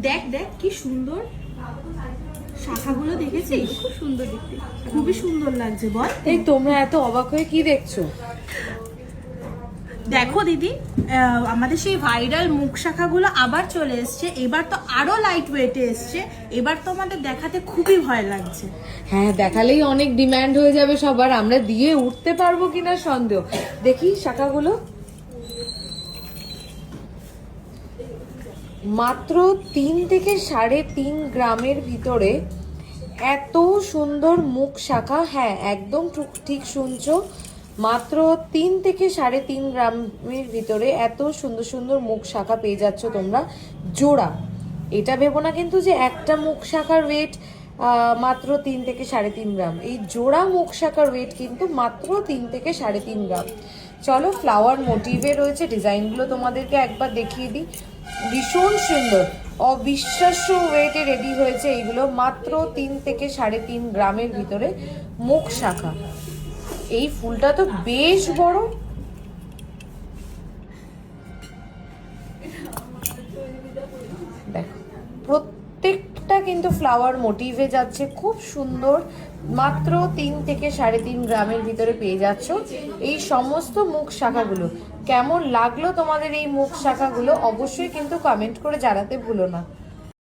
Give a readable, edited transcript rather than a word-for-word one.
দেখ দেখ কি সুন্দর শাখাগুলো, দেখেছিস? খুব সুন্দর দেখতে, খুবই সুন্দর লাগছে বল। এই তোমরা এত অবাক হয়ে কি দেখছো? দেখো দিদি, আমাদের সেই ভাইরাল মুখ শাখাগুলো আবার চলে এসছে। এবার তো আরো লাইট ওয়েটে এসছে। এবার তো আমাদের দেখাতে খুবই ভয় লাগছে। হ্যাঁ, দেখালেই অনেক ডিমান্ড হয়ে যাবে সবার, আমরা দিয়ে উঠতে পারবো কিনা সন্দেহ। দেখি শাখাগুলো, মাত্র 3 থেকে 3.5 গ্রামের ভিতরে এত সুন্দর মুখ শাখা। হ্যাঁ, একদম ঠিক শুনছো, মাত্র 3 থেকে 3.5 গ্রামের ভিতরে এত সুন্দর সুন্দর মুখ শাখা পেয়ে যাচ্ছ তোমরা জোড়া। এটা ভেবো না কিন্তু যে একটা মুখ শাখার ওয়েট মাত্র 3 থেকে 3.5 গ্রাম। এই জোড়া মুখ শাখার ওয়েট কিন্তু মাত্র 3 থেকে 3.5 গ্রাম। চলো, ফ্লাওয়ার মোটিভে রয়েছে ডিজাইনগুলো তোমাদেরকে একবার দেখিয়ে দিই। ভীষণ সুন্দর, অবিশ্বাস্য ওয়েটে রেডি হয়েছে এইগুলো। মাত্র 3 থেকে 3.5 গ্রামের ভিতরে মুখ শাখা। এই ফুলটা তো বেশ বড়। দেখো, প্রত্যেকটা কিন্তু ফ্লাওয়ার মোটিভে যাচ্ছে, খুব সুন্দর। মাত্র 3 থেকে 3.5 গ্রামের ভিতরে পেয়ে যাচ্ছ এই সমস্ত মুখ শাখাগুলো। কেমন লাগলো তোমাদের এই মুখ শাখাগুলো অবশ্যই কিন্তু কমেন্ট করে জানাতে ভুলো না।